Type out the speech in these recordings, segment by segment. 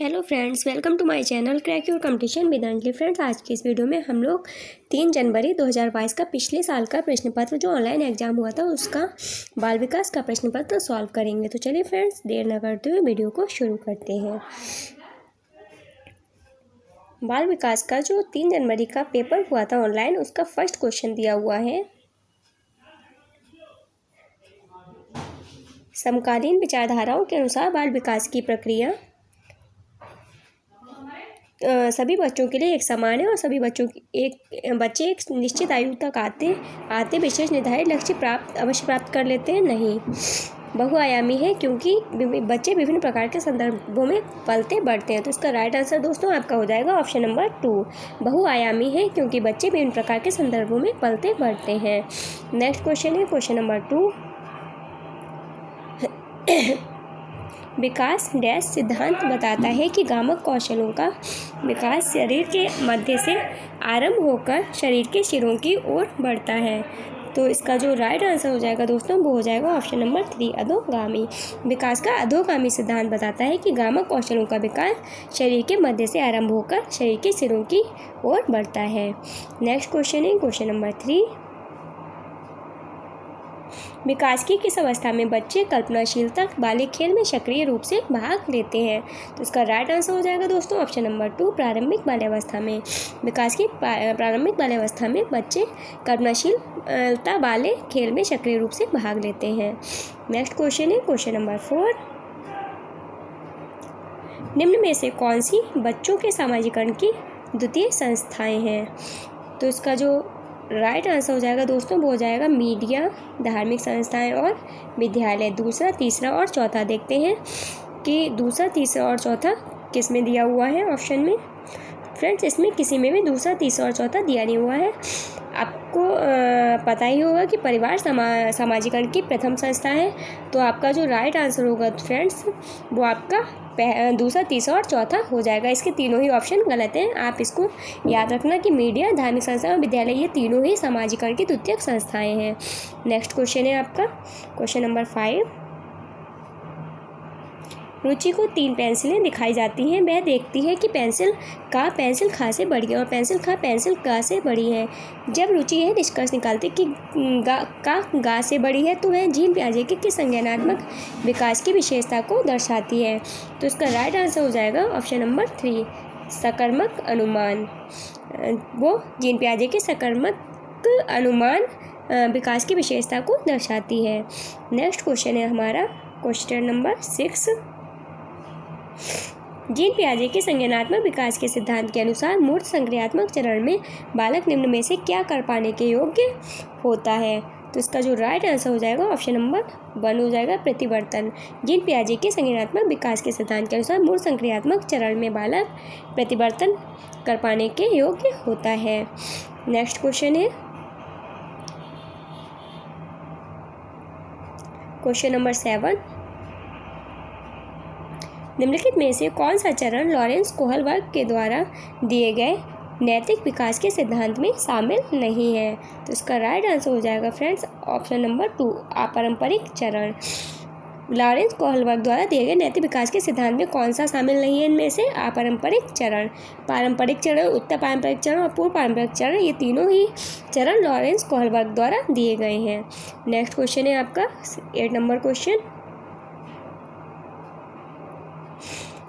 Hello friends, welcome to my channel crack your competition with Anjali. Friends, आज की इस video में हम लोग 3 जनवरी 2022 का पिछले साल का प्रश्न पत्र जो ऑनलाइन एग्जाम हुआ था उसका बाल विकास का प्रश्न पत्र सॉल्व करेंगे। तो चलिए फ्रेंड्स, देर न करते हुए वीडियो को शुरू करते हैं। बाल विकास का जो 3 जनवरी का पेपर हुआ था ऑनलाइन, उसका फर्स्ट क्वेश्चन दिया हुआ है, समकालीन विचारधाराओं के अनुसार बाल विकास की प्रक्रिया सभी बच्चों के लिए एक समान है और सभी बच्चे एक निश्चित आयु तक आते विशेष निर्धारित लक्ष्य अवश्य प्राप्त कर लेते हैं। नहीं, बहुआयामी है क्योंकि बच्चे विभिन्न प्रकार के संदर्भों में पलते बढ़ते हैं। तो इसका राइट आंसर दोस्तों आपका हो जाएगा ऑप्शन नंबर 2। बहुआयामी है क्योंकि बच्चे विभिन्न प्रकार के संदर्भों में पलते बढ़ते हैं। नेक्स्ट क्वेश्चन है क्वेश्चन नंबर 2। विकास डैश सिद्धांत बताता है कि गामक कौशलों का विकास शरीर के मध्य से आरंभ होकर शरीर के सिरों की ओर बढ़ता है। तो इसका जो राइट आंसर हो जाएगा दोस्तों वो हो जाएगा ऑप्शन नंबर 3, अधोगामी। विकास का अधोगामी सिद्धांत बताता है कि गामक कौशलों का विकास शरीर के मध्य से आरंभ होकर शरीर के सिरों की ओर बढ़ता है। नेक्स्ट क्वेश्चन है क्वेश्चन नंबर 3। विकास की किस अवस्था में बच्चे कल्पनाशीलता वाले खेल में सक्रिय रूप से भाग लेते हैं? तो इसका राइट आंसर हो जाएगा दोस्तों ऑप्शन नंबर 2, प्रारंभिक बाल्यावस्था में। विकास की प्रारंभिक बाल्यावस्था में बच्चे कल्पनाशीलता वाले खेल में सक्रिय रूप से भाग लेते हैं। नेक्स्ट क्वेश्चन है क्वेश्चन नंबर 4। निम्न में से कौन सी बच्चों के सामाजिकरण की द्वितीय संस्थाएं हैं? तो इसका जो राइट आंसर हो जाएगा दोस्तों वो हो जाएगा मीडिया, धार्मिक संस्थाएं और विद्यालय। दूसरा, तीसरा और चौथा देखते हैं कि दूसरा, तीसरा और चौथा किस में दिया हुआ है ऑप्शन में। फ्रेंड्स, इसमें किसी में भी दूसरा, तीसरा और चौथा दिया नहीं हुआ है। आपको पता ही होगा कि परिवार सामाजिकरण की प्रथम संस्था है। तो आपका जो राइट आंसर होगा फ्रेंड्स वो आपका दूसरा, तीसरा और चौथा हो जाएगा। इसके तीनों ही ऑप्शन गलत हैं। आप इसको याद रखना कि मीडिया, धार्मिक संस्था और विद्यालय ये तीनों ही सामाजिकरण की द्वितीयक संस्थाएं हैं। नेक्स्ट क्वेश्चन है आपका क्वेश्चन नंबर 5। रुचि को 3 पेंसिलें दिखाई जाती हैं। वह देखती है कि पेंसिल खा से बड़ी है और पेंसिल गा से बड़ी है। जब रुचि यह निष्कर्ष निकालती कि गा से बड़ी है तो वह जीन पियाजे के किस संज्ञानात्मक विकास की विशेषता को दर्शाती है? तो इसका राइट आंसर हो जाएगा ऑप्शन नंबर 3, सकर्मक अनुमान। वो जीन पियाजे के सकर्मक अनुमान विकास की विशेषता को दर्शाती है। नेक्स्ट क्वेश्चन है हमारा क्वेश्चन नंबर 6। जीन पियाजे के संज्ञानात्मक विकास के सिद्धांत के अनुसार मूर्त संक्रियात्मक चरण में बालक निम्न में से क्या कर पाने के योग्य होता है? तो इसका जो राइट आंसर हो जाएगा ऑप्शन नंबर 1 हो जाएगा, प्रतिवर्तन। जीन पियाजे के संज्ञानात्मक विकास के सिद्धांत के अनुसार मूर्त संक्रियात्मक चरण में बालक प्रतिवर्तन कर पाने के योग्य होता है। नेक्स्ट क्वेश्चन है क्वेश्चन नंबर 7। निम्नलिखित में से कौन सा चरण लॉरेंस कोहलबर्ग के द्वारा दिए गए नैतिक विकास के सिद्धांत में शामिल नहीं है? तो इसका राइट आंसर हो जाएगा फ्रेंड्स ऑप्शन नंबर 2, अपारंपरिक चरण। लॉरेंस कोहलबर्ग द्वारा दिए गए नैतिक विकास के सिद्धांत में कौन सा शामिल नहीं है इनमें से? अपारंपरिक चरण। पारंपरिक चरण, उत्तर पारंपरिक चरण और पूर्व पारंपरिक चरण, ये तीनों ही चरण लॉरेंस कोहलबर्ग द्वारा दिए गए हैं। नेक्स्ट क्वेश्चन है आपका 8 नंबर क्वेश्चन।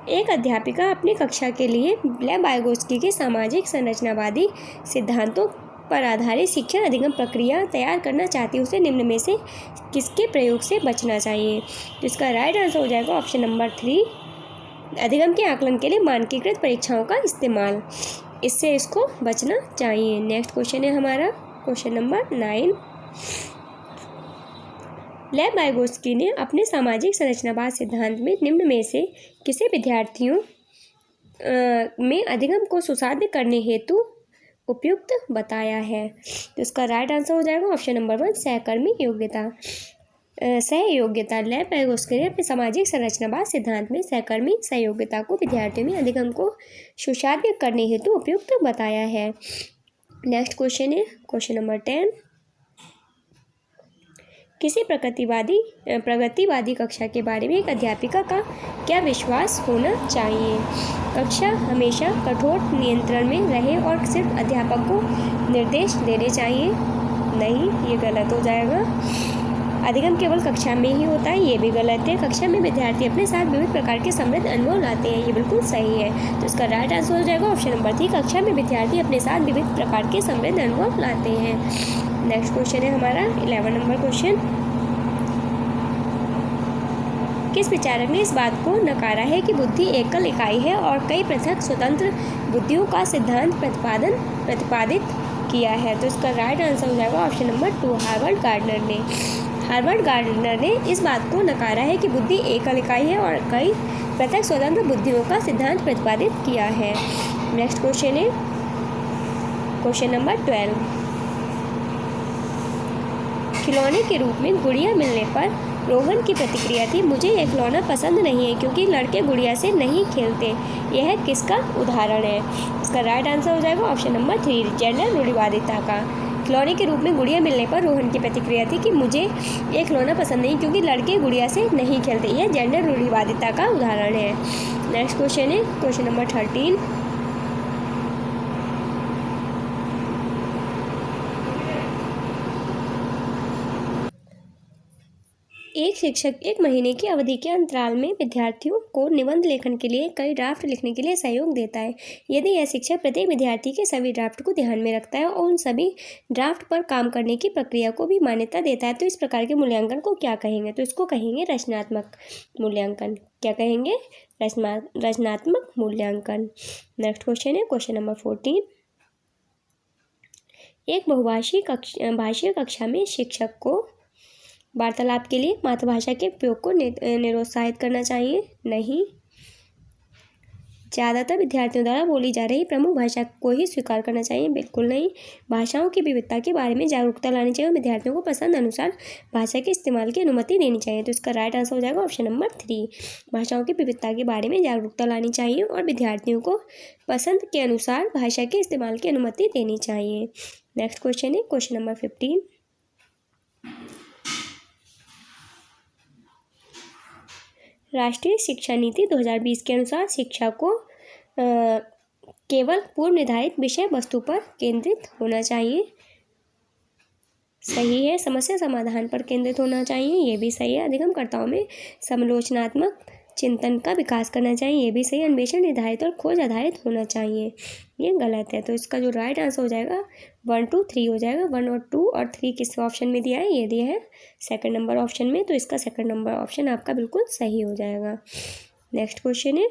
एक अध्यापिका अपनी कक्षा के लिए लेव वाइगोत्स्की के सामाजिक संरचनावादी सिद्धांतों पर आधारित शिक्षण अधिगम प्रक्रिया तैयार करना चाहती है। उसे निम्न में से किसके प्रयोग से बचना चाहिए? तो इसका राइट आंसर हो जाएगा ऑप्शन नंबर 3, अधिगम के आकलन के लिए मानकीकृत परीक्षाओं का इस्तेमाल। इससे इसको बचना चाहिए। नेक्स्ट क्वेश्चन है हमारा क्वेश्चन नंबर 9। लेव वाइगोत्स्की ने अपने सामाजिक संरचनावाद सिद्धांत में निम्न में से किसे विद्यार्थियों में अधिगम को सुसाध्य करने हेतु उपयुक्त बताया है? तो इसका राइट आंसर हो जाएगा ऑप्शन नंबर 1, सहकर्मी योग्यता। सहयोग्यता। लेव वाइगोत्स्की ने अपने सामाजिक संरचनावाद सिद्धांत में सहकर्मी सहयोग्यता को विद्यार्थियों में अधिगम को सुसाध्य करने हेतु उपयुक्त बताया है। नेक्स्ट क्वेश्चन है क्वेश्चन नंबर 10। किसी प्रगतिवादी कक्षा के बारे में एक अध्यापिका का क्या विश्वास होना चाहिए? कक्षा हमेशा कठोर नियंत्रण में रहे और सिर्फ अध्यापक को निर्देश देने चाहिए। नहीं, ये गलत हो जाएगा। अधिगम केवल कक्षा में ही होता है, ये भी गलत है। कक्षा में विद्यार्थी अपने साथ विविध प्रकार के समृद्ध अनुभव लाते हैं, ये बिल्कुल सही है। तो इसका राइट आंसर हो जाएगा ऑप्शन नंबर 3। कक्षा में विद्यार्थी अपने साथ विविध प्रकार के समृद्ध अनुभव लाते हैं। नेक्स्ट क्वेश्चन है हमारा 11 नंबर क्वेश्चन। किस विचारक ने इस बात को नकारा है कि बुद्धि एकल इकाई है और कई पृथक स्वतंत्र बुद्धियों का सिद्धांत प्रतिपादित किया है? तो इसका राइट आंसर हो जाएगा ऑप्शन नंबर 2, हार्वर्ड गार्डनर ने इस बात को नकारा है कि बुद्धि एकल इकाई है और कई पृथक स्वतंत्र बुद्धियों का सिद्धांत प्रतिपादित किया है। नेक्स्ट क्वेश्चन है क्वेश्चन नंबर 12। खिलौने के रूप में गुड़िया मिलने पर रोहन की प्रतिक्रिया थी, मुझे यह खिलौना पसंद नहीं है क्योंकि लड़के गुड़िया से नहीं खेलते। यह किसका उदाहरण है? इसका राइट आंसर हो जाएगा ऑप्शन नंबर 3, जेंडर रूढ़िवादिता का। खिलौने के रूप में गुड़िया मिलने पर रोहन की प्रतिक्रिया थी कि मुझे यह खिलौना पसंद नहीं क्योंकि लड़के गुड़िया से नहीं खेलते। यह जेंडर रूढ़िवादिता का उदाहरण है। नेक्स्ट क्वेश्चन है क्वेश्चन नंबर 13। एक शिक्षक 1 महीने की अवधि के अंतराल में विद्यार्थियों को निबंध लेखन के लिए कई ड्राफ्ट लिखने के लिए सहयोग देता है। यदि यह शिक्षक प्रत्येक विद्यार्थी के सभी ड्राफ्ट को ध्यान में रखता है और उन सभी ड्राफ्ट पर काम करने की प्रक्रिया को भी मान्यता देता है तो इस प्रकार के मूल्यांकन को क्या कहेंगे? तो इसको कहेंगे रचनात्मक मूल्यांकन। क्या कहेंगे? रचनात्मक मूल्यांकन। नेक्स्ट क्वेश्चन है क्वेश्चन नंबर 14। एक बहुभाषी कक्षा में शिक्षक को वार्तालाप के लिए मातृभाषा के उपयोग को निरुत्साहित करना चाहिए? नहीं। ज़्यादातर विद्यार्थियों द्वारा बोली जा रही प्रमुख भाषा को ही स्वीकार करना चाहिए? बिल्कुल नहीं। भाषाओं की विविधता के बारे में जागरूकता लानी चाहिए और विद्यार्थियों को पसंद अनुसार भाषा के इस्तेमाल की अनुमति देनी चाहिए। तो इसका राइट आंसर हो जाएगा ऑप्शन नंबर 3, भाषाओं की विविधता के बारे में जागरूकता लानी चाहिए और विद्यार्थियों को पसंद के अनुसार भाषा के इस्तेमाल की अनुमति देनी चाहिए। नेक्स्ट क्वेश्चन है क्वेश्चन नंबर 15। राष्ट्रीय शिक्षा नीति 2020 के अनुसार शिक्षा को केवल पूर्व निर्धारित विषय वस्तु पर केंद्रित होना चाहिए। सही है। समस्या समाधान पर केंद्रित होना चाहिए, ये भी सही है। अधिगमकर्ताओं में समालोचनात्मक चिंतन का विकास करना चाहिए, ये भी सही। अन्वेषण निर्धारित और खोज आधारित होना चाहिए, ये गलत है। तो इसका जो राइट आंसर हो जाएगा 1, 2, 3 हो जाएगा। 1 और 2 और 3 किस ऑप्शन में दिया है? ये दिया है सेकंड नंबर ऑप्शन में। तो इसका सेकंड नंबर ऑप्शन आपका बिल्कुल सही हो जाएगा। नेक्स्ट क्वेश्चन है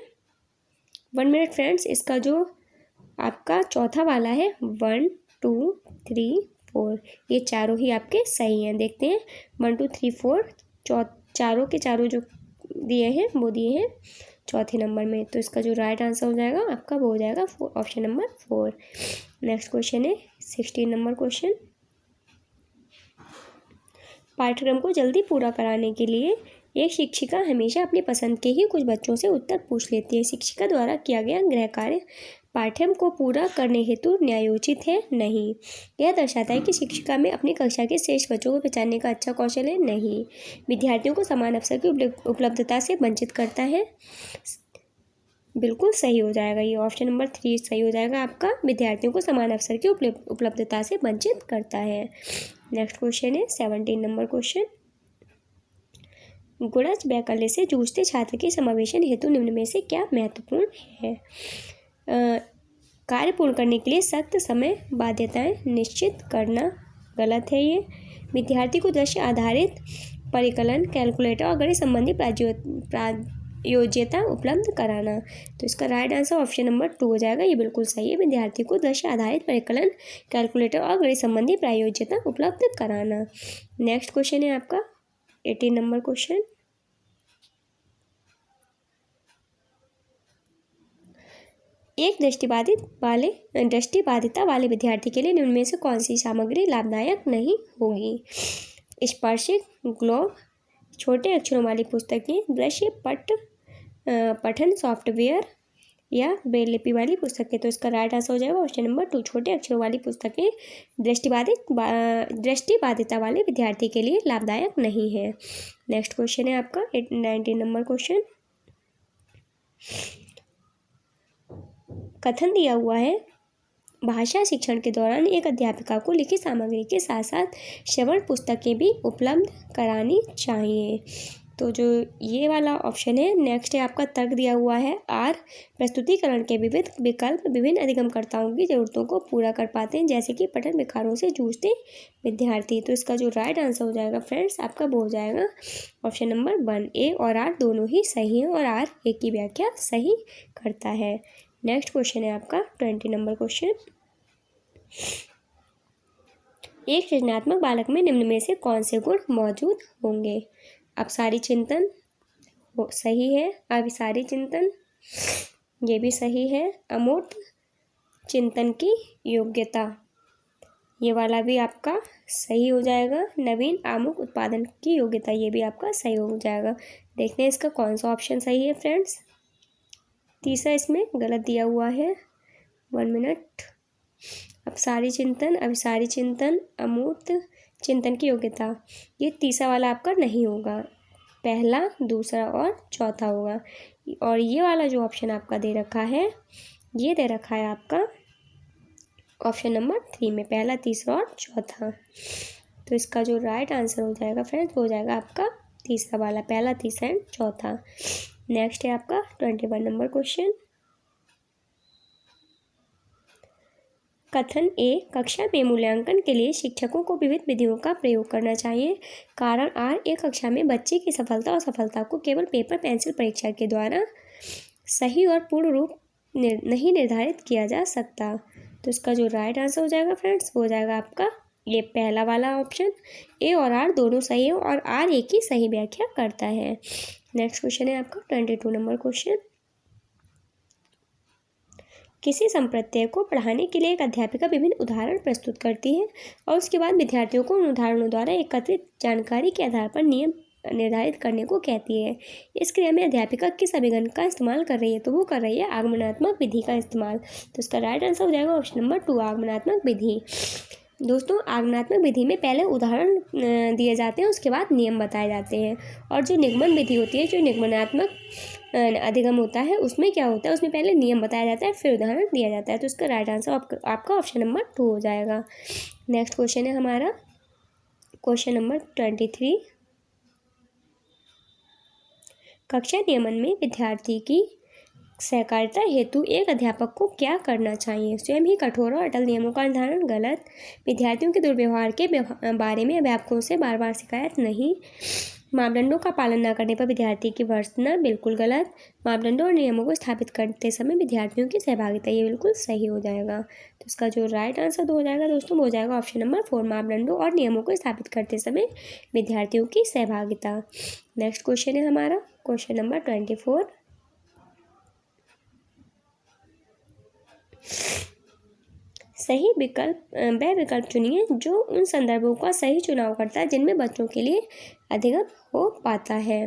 1 मिनट फ्रेंड्स। इसका जो आपका चौथा वाला है 1, 2, 3, 4, ये चारों ही आपके सही हैं। देखते हैं 1, 2, 3, 4 चारों के चारों जो दिए हैं वो दिए हैं चौथे नंबर में। तो इसका जो राइट आंसर हो जाएगा आपका वो हो जाएगा ऑप्शन नंबर 4। नेक्स्ट क्वेश्चन है 16 नंबर क्वेश्चन। पाठ्यक्रम को जल्दी पूरा कराने के लिए एक शिक्षिका हमेशा अपनी पसंद के ही कुछ बच्चों से उत्तर पूछ लेती है। शिक्षिका द्वारा किया गया गृह कार्य पाठ्यक्रम को पूरा करने हेतु न्यायोचित है? नहीं। यह दर्शाता है कि शिक्षिका में अपनी कक्षा के श्रेष्ठ बच्चों को पहचानने का अच्छा कौशल है? नहीं। विद्यार्थियों को समान अवसर की उपलब्धता से वंचित करता है? बिल्कुल सही हो जाएगा, ये ऑप्शन नंबर 3 सही हो जाएगा आपका। विद्यार्थियों को समान अवसर की उपलब्धता से वंचित करता है। नेक्स्ट क्वेश्चन है 17 नंबर क्वेश्चन। गुणज वैकल्य से जूझते छात्र के समावेशन हेतु निम्न में से क्या महत्वपूर्ण है? कार्य पूर्ण करने के लिए सख्त समय बाध्यताएं निश्चित करना, गलत है ये। विद्यार्थी को दृश्य आधारित परिकलन, कैलकुलेटर और गणित संबंधी प्रायोज्यता उपलब्ध कराना। तो इसका राइट आंसर ऑप्शन नंबर 2 हो जाएगा, ये बिल्कुल सही है। विद्यार्थी को दृश्य आधारित परिकलन, कैलकुलेटर और गणित संबंधी प्रायोज्यता उपलब्ध कराना। नेक्स्ट क्वेश्चन है आपका 18 नंबर क्वेश्चन। एक दृष्टिबाधिता वाले विद्यार्थी के लिए निम्न में से कौन सी सामग्री लाभदायक नहीं होगी? स्पर्शिक ग्लोब, छोटे अक्षरों वाली पुस्तकें, दृश्य पठन सॉफ्टवेयर या ब्रेल लिपि वाली पुस्तकें। तो इसका राइट आंसर हो जाएगा ऑप्शन नंबर 2, छोटे अक्षरों वाली पुस्तकें दृष्टिबाधिता वाले विद्यार्थी के लिए लाभदायक नहीं है। नेक्स्ट क्वेश्चन है आपका 19 नंबर क्वेश्चन। कथन दिया हुआ है, भाषा शिक्षण के दौरान एक अध्यापिका को लिखित सामग्री के साथ साथ श्रवण पुस्तकें भी उपलब्ध करानी चाहिए। तो जो ये वाला ऑप्शन है नेक्स्ट है आपका तर्क दिया हुआ है, आर प्रस्तुतिकरण के विविध विकल्प विभिन्न अधिगमकर्ताओं की ज़रूरतों को पूरा कर पाते हैं, जैसे कि पठन विकारों से जूझते विद्यार्थी। तो इसका जो राइट आंसर हो जाएगा फ्रेंड्स आपका वो हो जाएगा ऑप्शन नंबर 1, ए और आर दोनों ही सही हैं और आर ए की व्याख्या सही करता है। नेक्स्ट क्वेश्चन है आपका 20 नंबर क्वेश्चन। एक सृजनात्मक बालक में निम्न में से कौन से गुण मौजूद होंगे? अपसारी चिंतन वो सही है, अभिसारी चिंतन ये भी सही है, अमूर्त चिंतन की योग्यता ये वाला भी आपका सही हो जाएगा, नवीन आमुख उत्पादन की योग्यता ये भी आपका सही हो जाएगा। देखते हैं इसका कौन सा ऑप्शन सही है फ्रेंड्स। तीसरा इसमें गलत दिया हुआ है, 1 मिनट। अपसारी चिंतन, अभिसारी चिंतन, अमूर्त चिंतन की योग्यता ये तीसरा वाला आपका नहीं होगा, पहला, दूसरा और चौथा होगा। और ये वाला जो ऑप्शन आपका दे रखा है ये दे रखा है आपका ऑप्शन नंबर 3 में पहला, तीसरा और चौथा। तो इसका जो राइट आंसर हो जाएगा फ्रेंड्स वो हो जाएगा आपका तीसरा वाला, पहला, तीसरा एंड चौथा। नेक्स्ट है आपका 21 नंबर क्वेश्चन। कथन ए, कक्षा में मूल्यांकन के लिए शिक्षकों को विविध विधियों का प्रयोग करना चाहिए। कारण आर, एक कक्षा में बच्चे की सफलता और असफलता को केवल पेपर पेंसिल परीक्षा के द्वारा सही और पूर्ण रूप नहीं निर्धारित किया जा सकता। तो इसका जो राइट आंसर हो जाएगा फ्रेंड्स वो हो जाएगा आपका ये पहला वाला ऑप्शन, ए और आर दोनों सही है और आर ए की सही व्याख्या करता है। नेक्स्ट क्वेश्चन है आपका 22 नंबर क्वेश्चन। किसी संप्रत्यय को पढ़ाने के लिए एक अध्यापिका विभिन्न उदाहरण प्रस्तुत करती है और उसके बाद विद्यार्थियों को उन उदाहरणों द्वारा एकत्रित जानकारी के आधार पर नियम निर्धारित करने को कहती है। इस क्रिया में अध्यापिका किस अभिगम का इस्तेमाल कर रही है? तो वो कर रही है आगमनात्मक विधि का इस्तेमाल। तो इसका राइट आंसर हो जाएगा ऑप्शन नंबर 2, आगमनात्मक विधि। दोस्तों आगमनात्मक विधि में पहले उदाहरण दिए जाते हैं, उसके बाद नियम बताए जाते हैं। और जो निगमन विधि होती है, जो निगमनात्मक अधिगम होता है, उसमें क्या होता है, उसमें पहले नियम बताया जाता है फिर उदाहरण दिया जाता है। तो इसका राइट आंसर आपका ऑप्शन नंबर 2 हो जाएगा। नेक्स्ट क्वेश्चन है हमारा क्वेश्चन नंबर 23। कक्षा नियमन में विद्यार्थी की सहकारिता हेतु एक अध्यापक को क्या करना चाहिए? स्वयं ही कठोर और अटल नियमों का निर्धारण गलत, विद्यार्थियों के दुर्व्यवहार के बारे में अध्यापकों से बार बार शिकायत नहीं, मापदंडों का पालन न करने पर विद्यार्थी की भर्त्सना बिल्कुल गलत, मापदंडों और नियमों को स्थापित करते समय विद्यार्थियों की सहभागिता ये बिल्कुल सही हो जाएगा। तो इसका जो राइट आंसर हो जाएगा दोस्तों वो हो जाएगा ऑप्शन नंबर 4, मापदंडों और नियमों को स्थापित करते समय विद्यार्थियों की सहभागिता। नेक्स्ट क्वेश्चन है हमारा क्वेश्चन नंबर 24। सही विकल्प वह विकल्प चुनिए जो उन संदर्भों का सही चुनाव करता है जिनमें बच्चों के लिए अधिगम हो पाता है।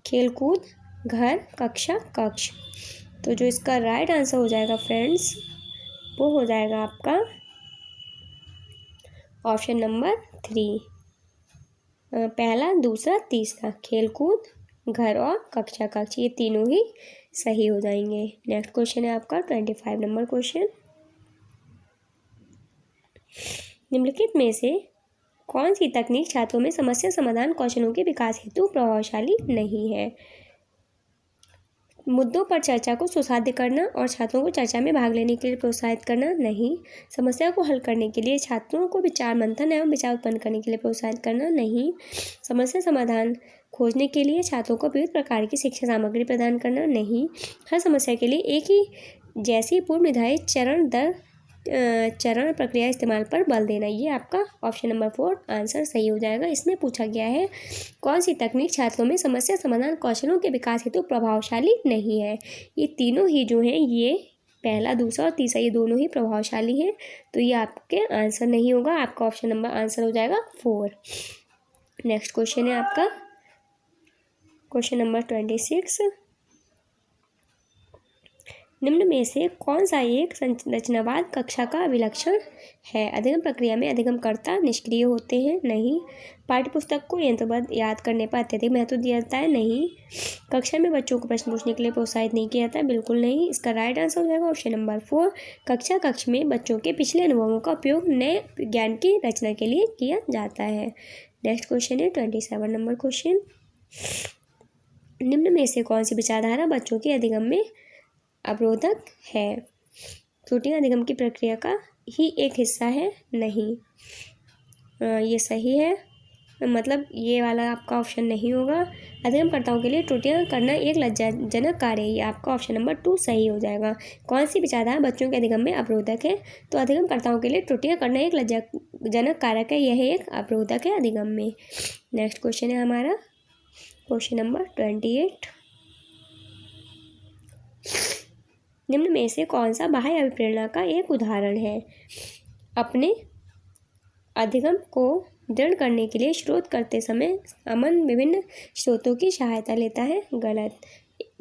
खेलकूद, घर, कक्षा, कक्ष। तो जो इसका राइट आंसर हो जाएगा फ्रेंड्स वो हो जाएगा आपका ऑप्शन नंबर 3, पहला, दूसरा, तीसरा, खेलकूद, घर और कक्षा, कक्ष ये तीनों ही सही हो जाएंगे। नेक्स्ट क्वेश्चन है आपका 25 नंबर क्वेश्चन। निम्नलिखित में से कौन सी तकनीक छात्रों में समस्या समाधान कौशलों के विकास हेतु प्रभावशाली नहीं है? मुद्दों पर चर्चा को सुसाध्य करना और छात्रों को चर्चा में भाग लेने के लिए प्रोत्साहित करना नहीं, समस्या को हल करने के लिए छात्रों को विचार मंथन एवं विचार उत्पन्न करने के लिए प्रोत्साहित करना नहीं, समस्या समाधान खोजने के लिए छात्रों को विविध प्रकार की शिक्षा सामग्री प्रदान करना नहीं, हर समस्या के लिए एक ही जैसी पूर्व निर्धारित चरण प्रक्रिया इस्तेमाल पर बल देना। ये आपका ऑप्शन नंबर 4 आंसर सही हो जाएगा। इसमें पूछा गया है कौन सी तकनीक छात्रों में समस्या समाधान कौशलों के विकास हेतु प्रभावशाली नहीं है? ये तीनों ही जो हैं ये पहला, दूसरा और तीसरा ये दोनों ही प्रभावशाली हैं। तो ये आपके आंसर नहीं होगा, आपका ऑप्शन नंबर आंसर हो जाएगा 4। नेक्स्ट क्वेश्चन है आपका क्वेश्चन नंबर 26। निम्न में से कौन सा एक संरचनावाद कक्षा का विलक्षण है? अधिगम प्रक्रिया में अधिगमकर्ता निष्क्रिय होते हैं? नहीं। पाठ्यपुस्तक को यंत्रबद्ध याद करने पर अत्यधिक महत्व दिया जाता है? नहीं। कक्षा में बच्चों को प्रश्न पूछने के लिए प्रोत्साहित नहीं किया जाता है? बिल्कुल नहीं। इसका राइट आंसर हो जाएगा ऑप्शन नंबर 4। कक्ष में बच्चों के पिछले अनुभवों का उपयोग नए ज्ञान की रचना के लिए किया जाता है। नेक्स्ट क्वेश्चन है 27 नंबर क्वेश्चन। निम्न में से कौन सी विचारधारा बच्चों के अधिगम में अवरोधक है? त्रुटियां अधिगम की प्रक्रिया का ही एक हिस्सा है? नहीं। ये सही है, मतलब ये वाला आपका ऑप्शन नहीं होगा। अधिगमकर्ताओं के लिए त्रुटियां करना एक लज्जाजनक कार्य है, ये आपका ऑप्शन नंबर 2 सही हो जाएगा। कौन सी विचारधारा बच्चों के अधिगम में अवरोधक है? तो अधिगमकर्ताओं के लिए त्रुटियां करना एक लज्जाजनक कारक है, यह एक अवरोधक है अधिगम में। नेक्स्ट क्वेश्चन है हमारा क्वेश्चन नंबर 28। निम्न में से कौन सा बाह्य अभिप्रेरणा का एक उदाहरण है? अपने अधिगम को दृढ़ करने के लिए शोध करते समय अमन विभिन्न स्रोतों की सहायता लेता है? गलत।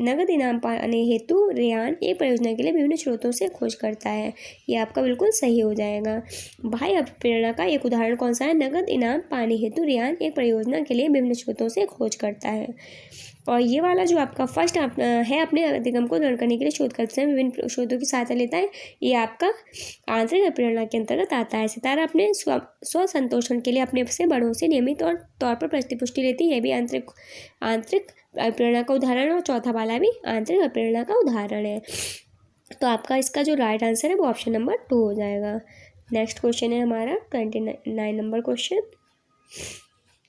नगद इनाम पाने हेतु रेयान एक परियोजना के लिए विभिन्न स्रोतों से खोज करता है, ये आपका बिल्कुल सही हो जाएगा। बाह्य अभिप्रेरणा का एक उदाहरण कौन सा है? नगद इनाम पाने हेतु रेयान एक परियोजना के लिए विभिन्न स्रोतों से खोज करता है। और ये वाला जो आपका फर्स्ट है, अपने अधिगम को दृढ़ करने के लिए शोध करते समय विभिन्न स्रोतों की सहायता लेता है, ये आपका आंतरिक अभिप्रेरणा के अंतर्गत आता है। सितारा अपने स्व संतोषण के लिए अपने से बड़ों से नियमित और तौर पर प्रतिपुष्टि लेती है, ये भी आंतरिक अभिप्रेरणा का उदाहरण है। और चौथा वाला भी आंतरिक अभिप्रेरणा का उदाहरण है। तो आपका इसका जो राइट आंसर है वो ऑप्शन नंबर 2 हो जाएगा। नेक्स्ट क्वेश्चन है हमारा 29 नंबर क्वेश्चन।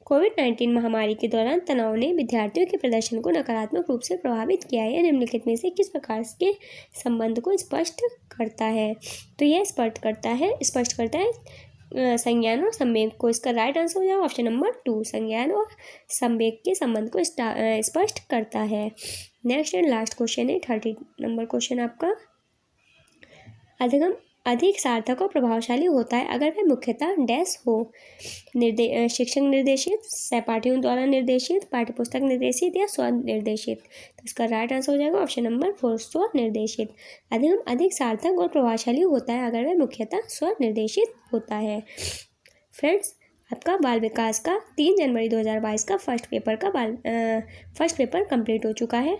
कोविड-19 महामारी के दौरान तनाव ने विद्यार्थियों के प्रदर्शन को नकारात्मक रूप से प्रभावित किया है। निम्नलिखित में से किस प्रकार के संबंध को स्पष्ट करता है? तो यह स्पष्ट करता है संज्ञान और संवेग को। इसका राइट आंसर हो जाएगा ऑप्शन नंबर 2। संज्ञान और संवेग के संबंध को स्पष्ट करता है। नेक्स्ट एंड लास्ट क्वेश्चन है 30 नंबर क्वेश्चन आपका। अधिगम अधिक सार्थक और प्रभावशाली होता है अगर वह मुख्यतः डैश हो। शिक्षक निर्देशित, सहपाठियों द्वारा निर्देशित, पाठ्यपुस्तक निर्देशित या स्व निर्देशित। तो इसका राइट आंसर हो जाएगा ऑप्शन नंबर 4 स्व निर्देशित। अधिगम अधिक सार्थक और प्रभावशाली होता है अगर वह मुख्यतः स्व निर्देशित होता है। फ्रेंड्स, आपका बाल विकास का 3 जनवरी 2022 का फर्स्ट पेपर कंप्लीट हो चुका है।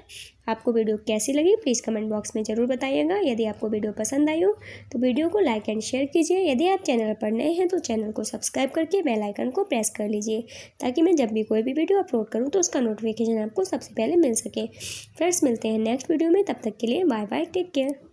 आपको वीडियो कैसी लगी प्लीज़ कमेंट बॉक्स में ज़रूर बताइएगा। यदि आपको वीडियो पसंद आई हो तो वीडियो को लाइक एंड शेयर कीजिए। यदि आप चैनल पर नए हैं तो चैनल को सब्सक्राइब करके बेल आइकन को प्रेस कर लीजिए, ताकि मैं जब भी कोई भी वीडियो अपलोड करूँ तो उसका नोटिफिकेशन आपको सबसे पहले मिल सके। फ्रेंड्स, मिलते हैं नेक्स्ट वीडियो में, तब तक के लिए बाय बाय, टेक केयर।